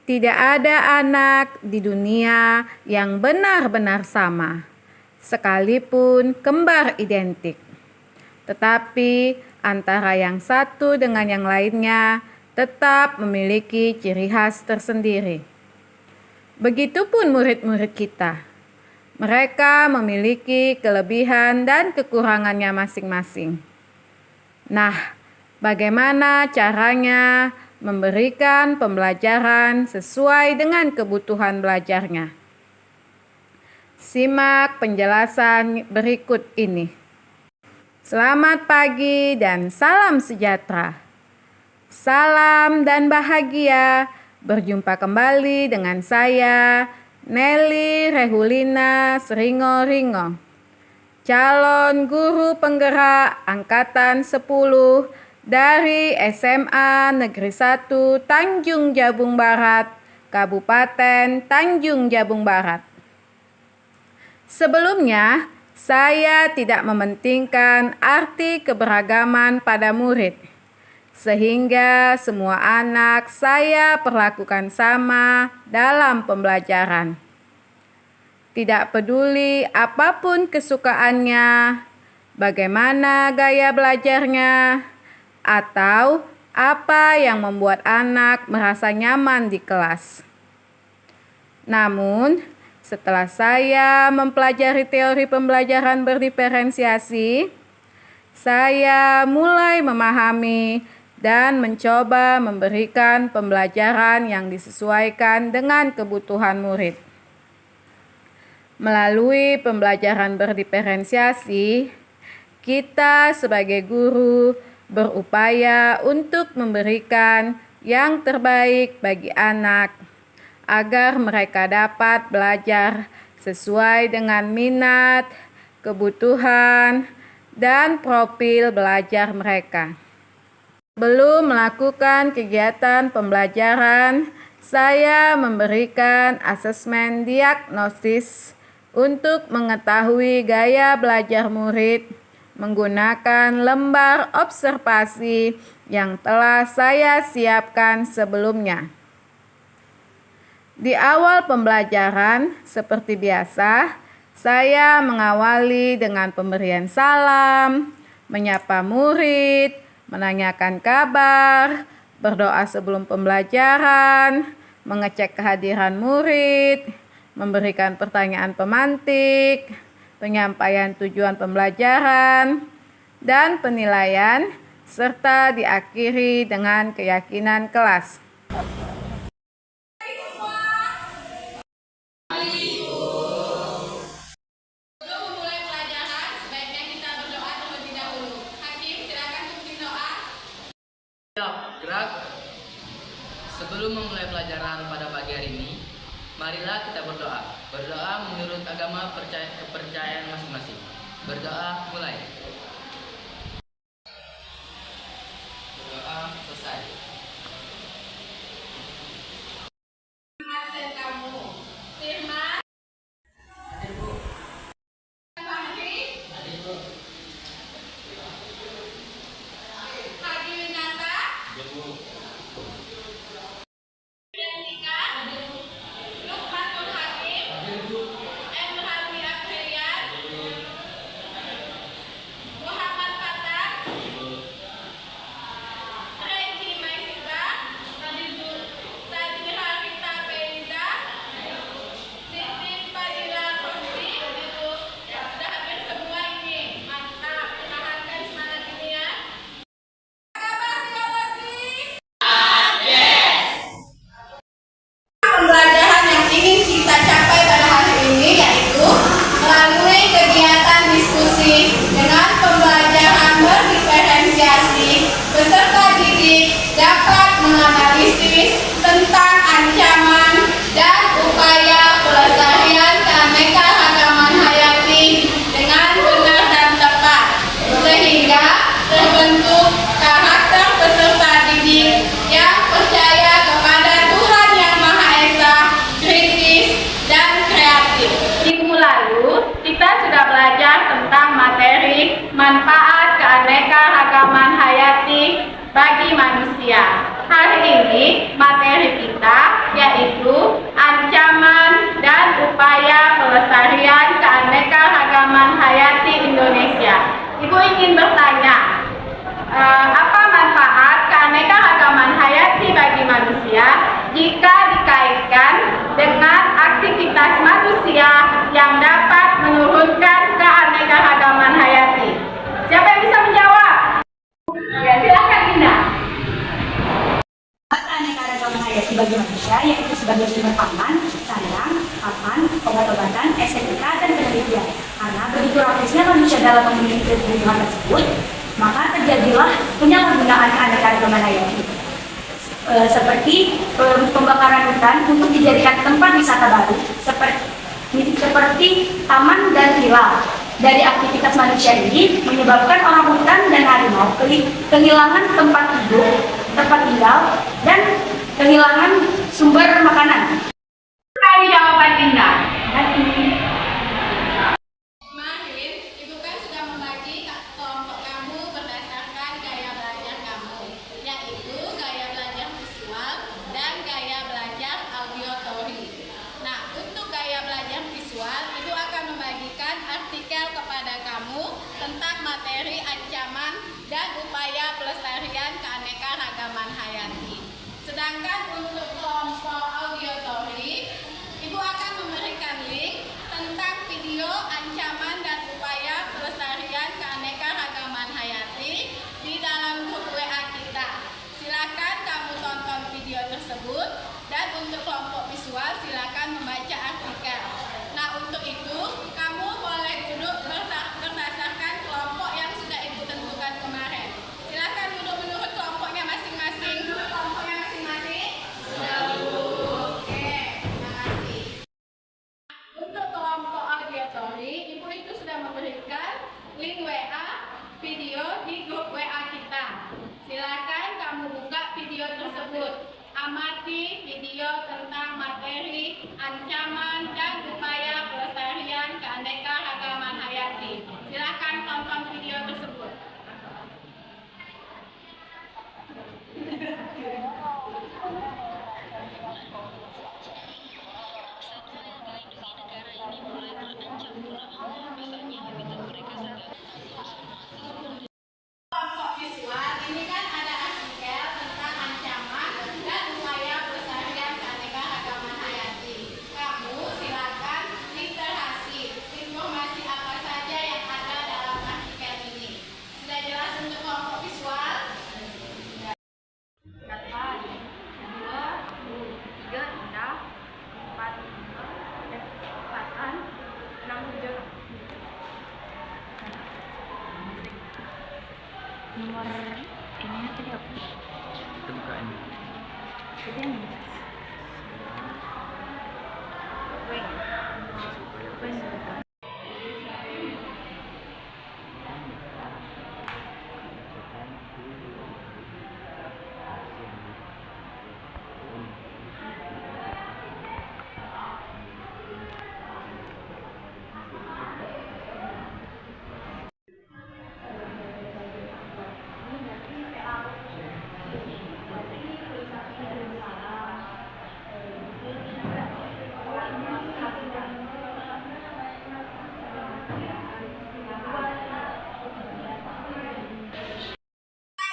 Tidak ada anak di dunia yang benar-benar sama, sekalipun kembar identik. Tetapi antara yang satu dengan yang lainnya tetap memiliki ciri khas tersendiri. Begitupun murid-murid kita. Mereka memiliki kelebihan dan kekurangannya masing-masing. Nah, bagaimana caranya memberikan pembelajaran sesuai dengan kebutuhan belajarnya? Simak penjelasan berikut ini. Selamat pagi dan salam sejahtera. Salam dan bahagia berjumpa kembali dengan saya, Nelly Rehulina Seringo-Ringo, calon guru penggerak angkatan 10 dari SMA Negeri 1 Tanjung Jabung Barat, Kabupaten Tanjung Jabung Barat. Sebelumnya, saya tidak mementingkan arti keberagaman pada murid, sehingga semua anak saya perlakukan sama dalam pembelajaran. Tidak peduli apapun kesukaannya, bagaimana gaya belajarnya, atau apa yang membuat anak merasa nyaman di kelas. Namun, setelah saya mempelajari teori pembelajaran berdiferensiasi, saya mulai memahami dan mencoba memberikan pembelajaran yang disesuaikan dengan kebutuhan murid. Melalui pembelajaran berdiferensiasi, kita sebagai guru berupaya untuk memberikan yang terbaik bagi anak agar mereka dapat belajar sesuai dengan minat, kebutuhan, dan profil belajar mereka. Sebelum melakukan kegiatan pembelajaran, saya memberikan asesmen diagnosis untuk mengetahui gaya belajar murid menggunakan lembar observasi yang telah saya siapkan sebelumnya. Di awal pembelajaran, seperti biasa, saya mengawali dengan pemberian salam, menyapa murid, menanyakan kabar, berdoa sebelum pembelajaran, mengecek kehadiran murid, memberikan pertanyaan pemantik, penyampaian tujuan pembelajaran, dan penilaian, serta diakhiri dengan keyakinan kelas. Gerak. Sebelum memulai pelajaran pada pagi hari ini, marilah kita berdoa. Berdoa menurut agama kepercayaan masing-masing. Berdoa mulai. Berdoa selesai. Absen kamu, Firman, Hadir Bu. Fahri, Hadir Bu. Hadi Winata, Hadir Bu. Yantika, Lukmanul Hakim, Hadir Bu. Emrani Aprilian, Muhammad Fatar, Renji Maisika, Sadira Rita Beliza, Siti Fadila Rosti, sudah hampir semua ini. Mantap, tahankan semangat ini ya. Kabar biologi. Pembelajaran yang ingin kita capai pada hari ini yaitu melalui kegiatan diskusi dengan pembelajaran berdiferensiasi, peserta didik dapat menganalisis tentang ancaman dan upaya pelestarian keanekaragaman hayati dengan benar dan tepat, sehingga terbentuk karakter peserta didik yang percaya kepada Tuhan Yang Maha Esa, kritis, dan kreatif. Minggu lalu, kita sudah belajar tentang materi manfaat keanekaragaman hayati bagi manusia. Hari ini materi kita yaitu yaitu ancaman dan upaya pelestarian keanekaragaman hayati Indonesia. Ibu ingin bertanya, apa manfaat keanekaragaman hayati bagi manusia jika dikaitkan dengan aktivitas manusia yang dapat menurunkan keanekaragaman hayati? Siapa yang bisa menjawab? Ya, silakan Dinda. Keanekaragaman hayati bagi manusia yaitu sebagai sumber pangan, sandang, pakan, obat-obatan, estetika, dan penelitian. Karena begitu rapisnya manusia dalam memiliki kebutuhan tersebut, maka terjadilah penyalahgunaan keanekaragaman hayati. Seperti pembakaran hutan untuk dijadikan tempat wisata baru, seperti taman dan villa. Dari aktivitas manusia ini menyebabkan orang hutan dan harimau kehilangan tempat tinggal, dan kehilangan sumber makanan. Sekali jawaban Dinda. Kemarin, Ibu kan sudah membagi kelompok kamu berdasarkan gaya belajar kamu, yaitu gaya belajar visual dan gaya belajar auditory. Nah, untuk gaya belajar visual, Ibu akan membagikan artikel kepada kamu tentang materi ancaman dan upaya pelestarian keanekaragaman hayati. Sedangkan untuk kelompok auditory, Ibu akan memberikan link tentang video ancaman dan upaya pelestarian keanekaragaman hayati di dalam grup WA kita. Silakan kamu tonton video tersebut, dan untuk kelompok visual silakan membaca artikel. Nah, untuk itu kamu boleh duduk berdasarkan kelompok yang sudah Ibu tentukan kemarin. Silakan duduk menurut kelompoknya masing-masing. Kelompoknya masing-masing. Oke, terima kasih. Untuk kelompok auditory, Ibu itu sudah memberikan link WA video di grup WA kita. Silakan kamu buka video tersebut. Amati video tentang materi ancaman dan upaya pelestarian keanekaragaman hayati. Silakan tonton video tersebut. Kelompok visual ini kan ada artikel tentang ancaman dan upaya pelestarian keanekaragaman hayati. Kamu silakan literasi informasi apa saja yang ada dalam artikel ini. Sudah jelas untuk kelompok visual? Nomor ini tadi apa? Bukaan. Itu yang ini.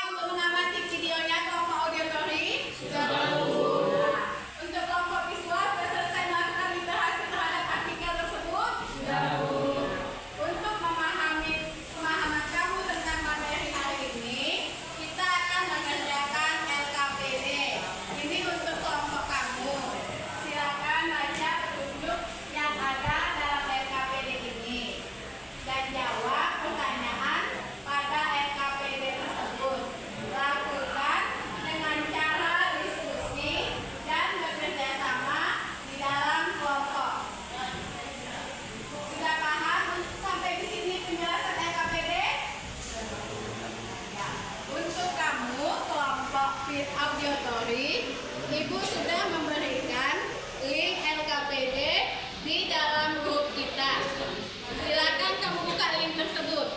Untuk mengamati videonya kelompok auditory untuk kelompok visual sudah selesai melakukan literasi terhadap artikel tersebut. Untuk pemahaman kamu tentang materi hari ini, kita akan mengerjakan LKPD. Ini untuk kelompok kamu. Silakan baca petunjuk yang ada dalam LKPD ini dan jawab pertanyaan pada LKPD tersebut. Lakukan dengan cara diskusi dan bekerja sama di dalam kelompok. Sudah paham sampai di sini penjelasan LKPD? Ya. Untuk kamu kelompok auditory, Ibu sudah memberikan link LKPD di dalam grup kita. Silakan kamu buka link tersebut.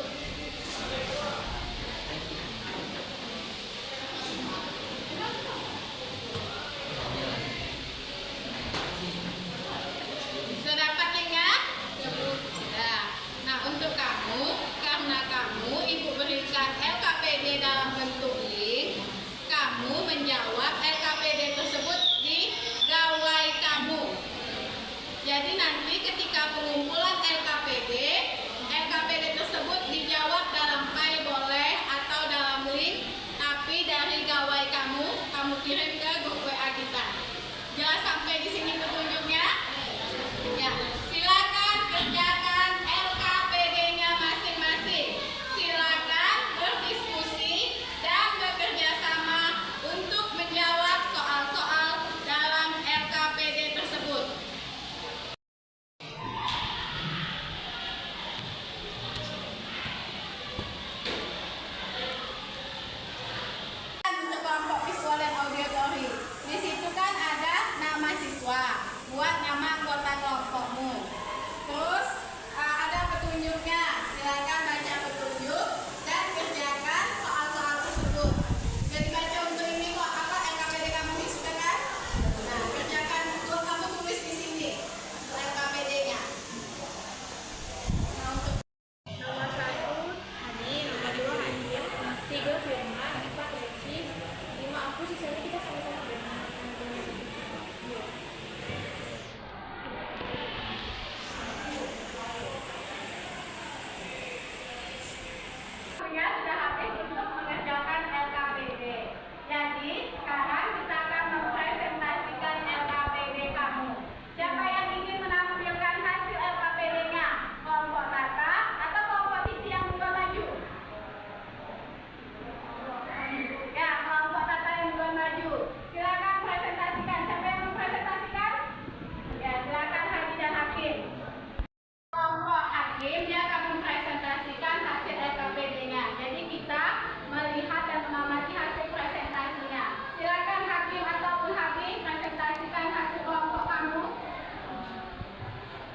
buat nama anggota kelompokmu. Terus ada petunjuknya. Silakan baca petunjuk dan kerjakan soal-soal tersebut. Jadi baca untuk ini kok apa LKPD kamu ini sudah kan? Nah, kerjakan untuk kamu tulis di sini untuk LKPD-nya. Nah, untuk Nomor 1, Hani. Nomor 2, Hanif. 3, Firman. 4, Lutfi. 5, aku. Sisanya kita sama-sama benar. Waktunya sudah habis untuk mengerjakan LKPD. Jadi sekarang kita akan mempresentasikan LKPD kamu. Siapa yang ingin menampilkan hasil LKPD-nya? Kelompok Tata atau kelompok Titi yang duluan maju? Ya, kelompok Tata yang duluan maju. Silakan presentasikan. Siapa yang mempresentasikan? Ya, silakan Haji dan Hakim. Kelompok Hakim dia akan mempresentasikan hasil LKPD-nya. Jadi kita melihat dan mengamati hasil presentasinya. Silakan Hakim ataupun Hakim presentasikan hasil kelompok kamu.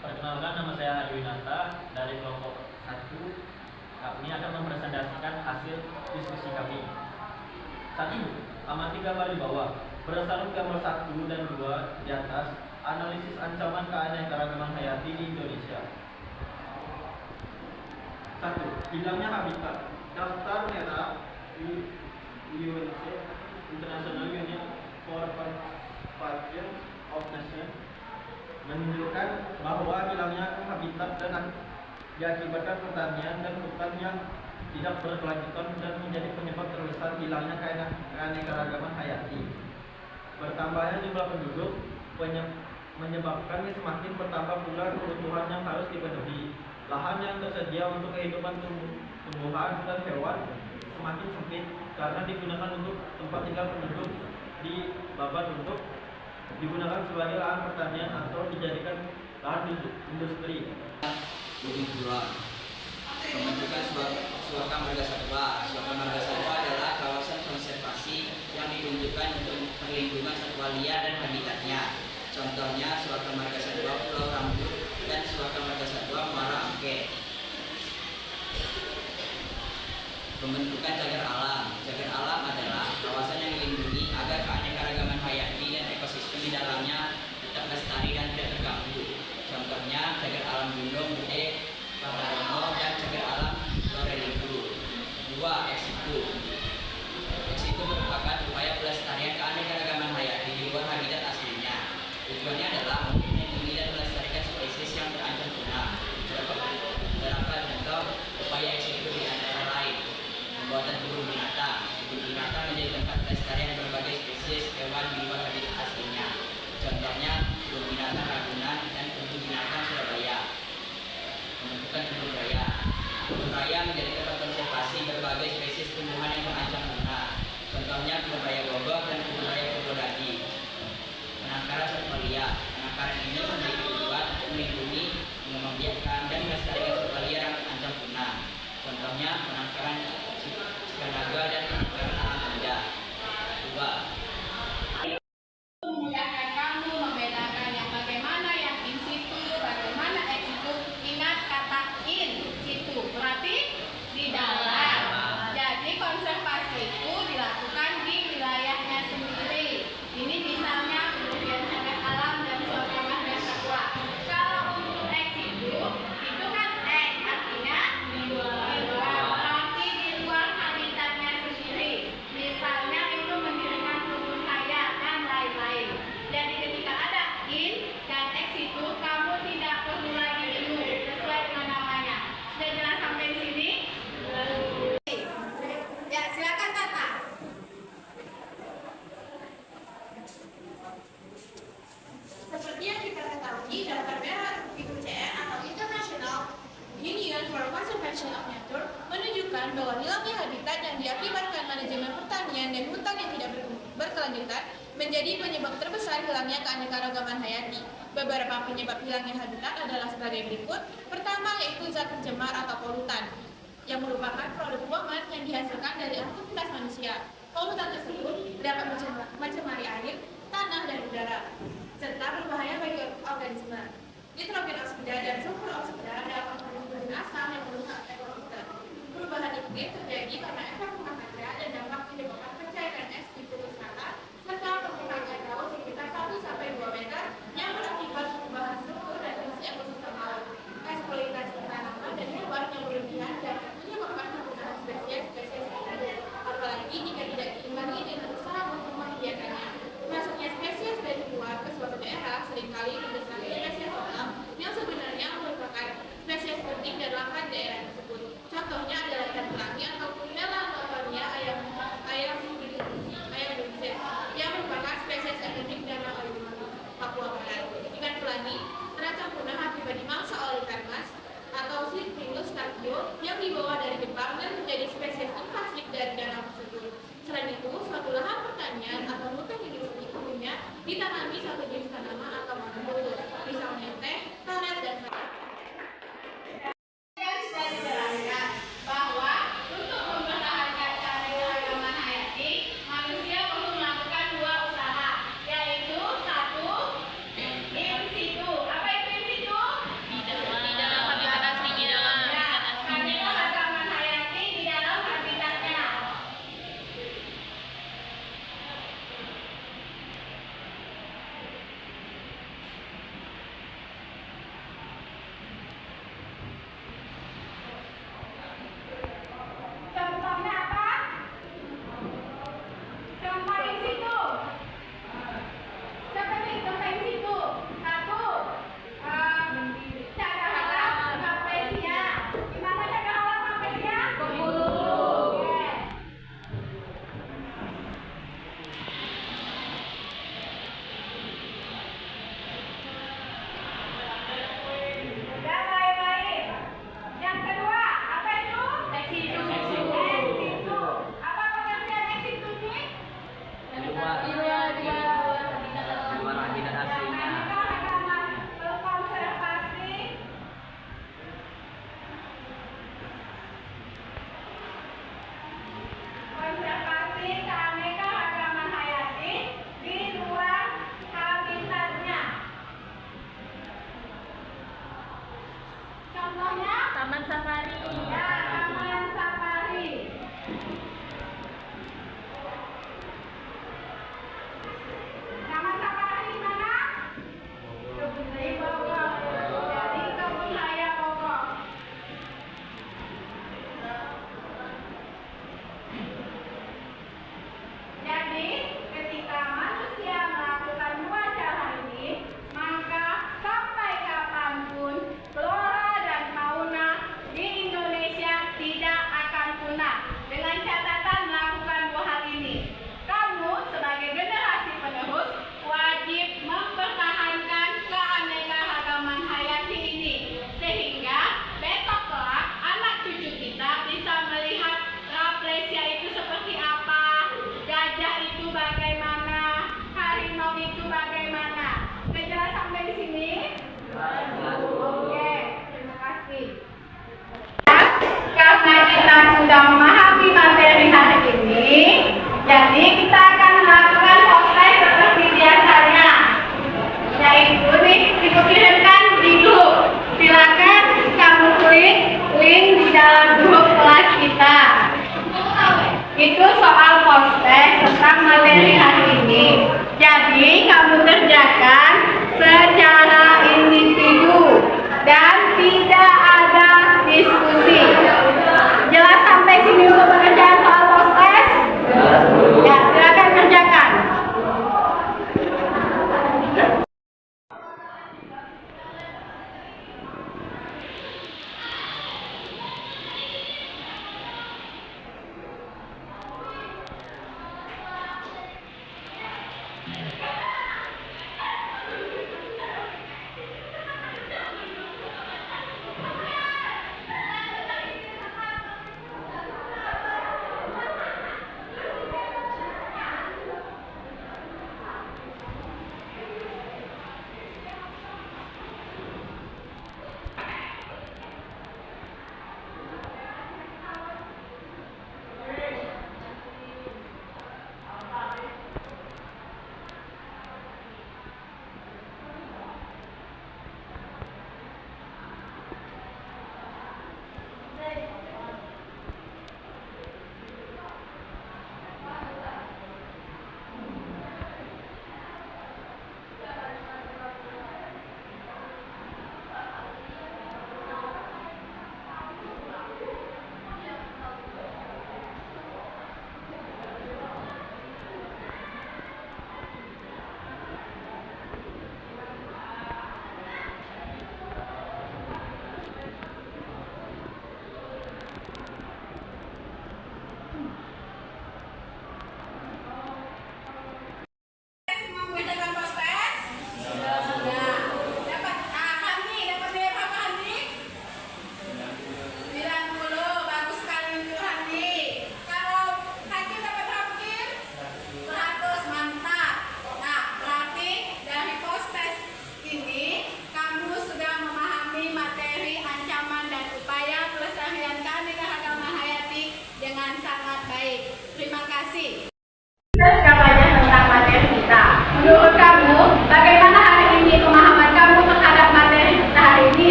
Perkenalkan, nama saya Ayunata dari kelompok 1. Kami akan mempresentasikan hasil diskusi kami. 1. Amati gambar di bawah. Berdasarkan gambar 1 dan 2 di atas, analisis ancaman keanekaragaman hayati di Indonesia. 1. Hilangnya habitat. Daftar merah UNICEF International Union for Conservation of Nations menunjukkan bahwa hilangnya habitat dan diakibatkan pertanian dan hutan yang tidak berkelanjutan dan menjadi penyebab terbesar hilangnya keanekaragaman hayati. Bertambahnya jumlah penduduk menyebabkan semakin bertambah pula kebutuhan yang harus dipenuhi. Lahan yang tersedia untuk kehidupan tumbuhan dan hewan semakin sempit karena digunakan untuk tempat tinggal penduduk dibabat untuk digunakan sebagai lahan pertanian atau dijadikan lahan industri. Ujung Kulon. Pembentukan Suaka Marga Satwa. Suaka Marga Satwa adalah kawasan konservasi yang ditunjukkan untuk perlindungan satwa liar dan habitatnya. Contohnya Suaka Marga Satwa Pulau Rambut dan Suaka Marga Satwa Muara Angke. Pembentukan cagar alam. Cagar alam adalah kawasan yang dilindungi agar keanekaragaman hayati dan ekosistem di dalamnya tetap lestari dan tidak terganggu. Contohnya cagar alam Gunung Gede, Padarono, dan cagar alam Lorelidu. 2. Ex situ. Ex situ merupakan upaya pelestarian keanekaragaman hayati di luar habitat aslinya. Tujuannya adalah untuk melindungi dan melestarikan spesies yang terancam punah. Beberapa contoh upaya ex situ di antara lain: pembuatan kebun binatang. Kebun binatang menjadi tempat pelestarian berbagai spesies hewan di luar habitat aslinya. Contohnya kebun binatang Ragunan dan kebun binatang Surabaya. Pembentukan kebun raya. Kebun raya menjadi tempat konservasi berbagai spesies tumbuhan yang terancam punah. Contohnya kebun raya Bogor dan kebun raya Purwodadi. Penangkaran satwa liar. Penangkaran ini memiliki tujuan untuk melindungi, mengembangbiakkan dan melestarikan satwa liar yang terancam punah. Contohnya penangkaran Cikanaga dan penangkaran alam benda. 2. Memudahkan kamu membedakan yang bagaimana yang in situ, bagaimana ex situ. Ingat kata in situ, berarti di dalam. Jadi konservasi itu dilakukan di wilayahnya sendiri. Ini misalnya kemudian cagar alam dan suaka marga satwa. Kalau untuk ex situ, itu kan ex artinya di luar, berarti di luar habitatnya sendiri. Misalnya itu mendirikan kebun raya dan lain-lain. Jadi ketika ada in dan ex itu, kamu tidak perlu lagi itu sesuai dengan namanya. Sudah jelas sampai di sini? Ya, silakan Tata. Seperti yang kita ketahui, daftar merah IUCN atau International Union for Conservation of Nature menunjukkan bahwa hilangnya habitat yang diakibatkan manajemen pertanian dan hutan yang tidak berkelanjutan menjadi penyebab terbesar hilangnya keanekaragaman hayati. Beberapa penyebab hilangnya habitat adalah sebagai berikut. Pertama, yaitu zat pencemar atau polutan, yang merupakan produk buangan yang dihasilkan dari aktivitas manusia. Polutan tersebut dapat mencemari air, tanah, dan udara, serta berbahaya bagi nitrogen oksida, dan sulfur oksida dapat menimbulkan asam yang merusak ekosistem. Perubahan iklim terjadi karena efek rumah kaca dan dampak menyebabkan pencairan es di Pulau Selatan serta permukaan air laut sekitar 1-2 meter yang berakibat perubahan struktur dan fungsi ekosistem laut. Eksploitasi tanaman dan hewan yang berlebihan dapat menyebabkan penggunaan spesies lain, apalagi jika tidak diimbangi dengan usaha untuk membiarkannya. Masuknya spesies dari luar ke suatu daerah seringkali mendesakkan spesies lokal yang sebenarnya merupakan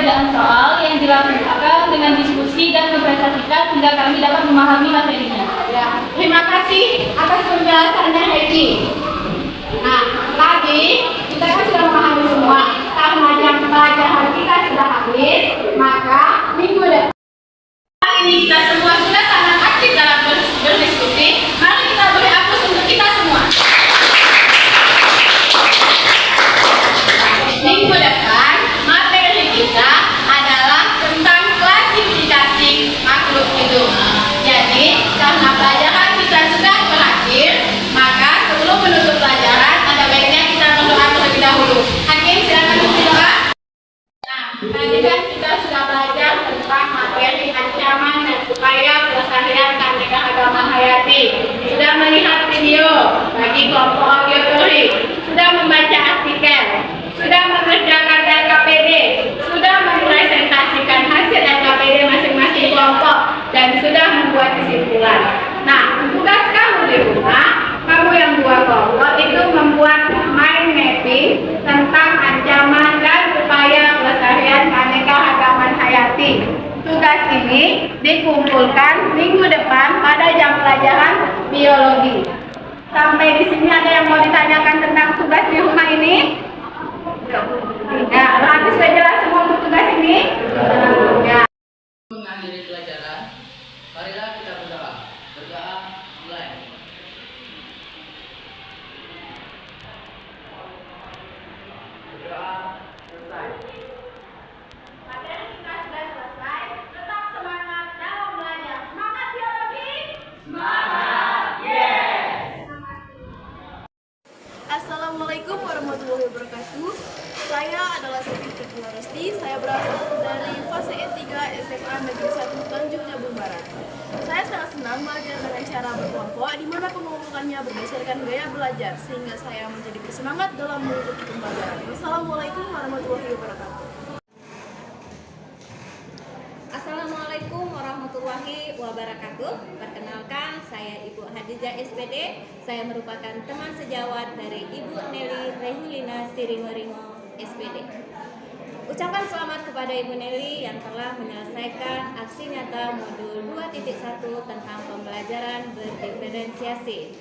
pekerjaan soal yang dilakukan dengan diskusi dan mempresentasikan sehingga kami dapat memahami materinya. Ya, terima kasih atas penjelasannya Heidi. Nah, tadi kita kan sudah memahami semua. Karena jam pelajaran kita sudah habis, maka minggu depan ini kita semua sudah sangat aktif dalam berdiskusi. Mari kita beri aplaus untuk kita semua. Minggu depan materi kita adalah tentang klasifikasi makhluk hidup. Jadi, karena pelajaran kita sudah berakhir, maka sebelum menutup pelajaran, ada baiknya kita berdoa terlebih dahulu. Hakim, silakan berdoa. Nah, tadi kan kita sudah belajar tentang materi ancaman dan upaya pelestarian keanekaragaman hayati. Sudah melihat video bagi kelompok auditori, sudah membaca artikel, sudah mengerjakan LKPD, sudah mempresentasikan hasil LKPD masing-masing kelompok, dan sudah membuat kesimpulan. Nah, tugas kamu di rumah, kamu yang dua kelompok itu membuat mind mapping tentang ancaman dan upaya pelestarian keanekaragaman hayati. Tugas ini dikumpulkan minggu depan pada jam pelajaran biologi. Sampai di sini ada yang mau ditanyakan tentang tugas di rumah ini? Ya, habis sudah jelas semua untuk tugas ini? Ya. Mengakhiri pelajaran, marilah kita berdoa. Berdoa mulai. Berdoa selesai. Materi kita sudah selesai. Tetap semangat dalam belajar. Semangat biologi! Semangat! Yes! Assalamualaikum warahmatullahi wabarakatuh. Saya adalah Siti Fitriya Resti. Saya berasal dari fase E3 SMA Negeri 1 Tanjung Jabung Barat. Saya sangat senang belajar dengan cara berkelompok, di mana pengumpulannya berdasarkan gaya belajar, sehingga saya menjadi bersemangat dalam mengikuti pembelajaran. Wassalamualaikum warahmatullahi wabarakatuh. Assalamualaikum warahmatullahi wabarakatuh. Perkenalkan, saya Ibu Hadijah SPD. Saya merupakan teman sejawat dari Ibu Nelly Rehulina Siringoringo SPD. Ucapan selamat kepada Ibu Nelly yang telah menyelesaikan aksi nyata modul 2.1 tentang pembelajaran berdiferensiasi.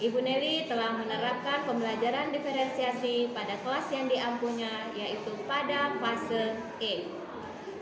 Ibu Nelly telah menerapkan pembelajaran diferensiasi pada kelas yang diampunya, yaitu pada fase E.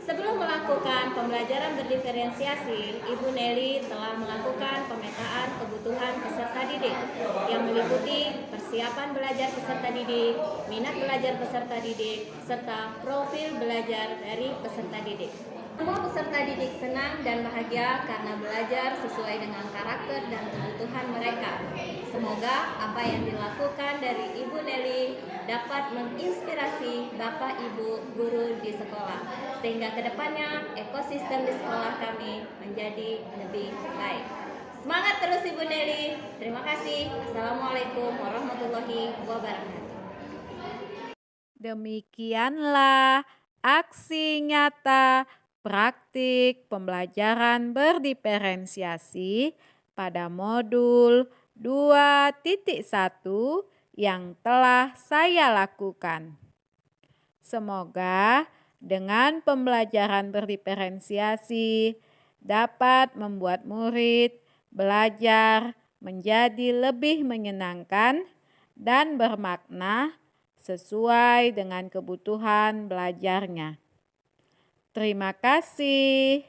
Sebelum melakukan pembelajaran berdiferensiasi, Ibu Nelly telah melakukan pemetaan kebutuhan peserta didik yang meliputi persiapan belajar peserta didik, minat belajar peserta didik, serta profil belajar dari peserta didik. Semua peserta didik senang dan bahagia karena belajar sesuai dengan karakter dan kebutuhan mereka. Semoga apa yang dilakukan dari Ibu Nelly dapat menginspirasi Bapak Ibu guru di sekolah, sehingga kedepannya ekosistem di sekolah kami menjadi lebih baik. Semangat terus Ibu Nelly. Terima kasih. Assalamualaikum warahmatullahi wabarakatuh. Demikianlah aksi nyata praktik pembelajaran berdiferensiasi pada modul 2.1 yang telah saya lakukan. Semoga dengan pembelajaran berdiferensiasi dapat membuat murid belajar menjadi lebih menyenangkan dan bermakna sesuai dengan kebutuhan belajarnya. Terima kasih.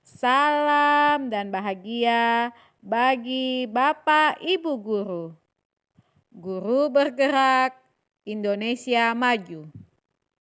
Salam dan bahagia bagi Bapak Ibu guru. Guru bergerak, Indonesia maju.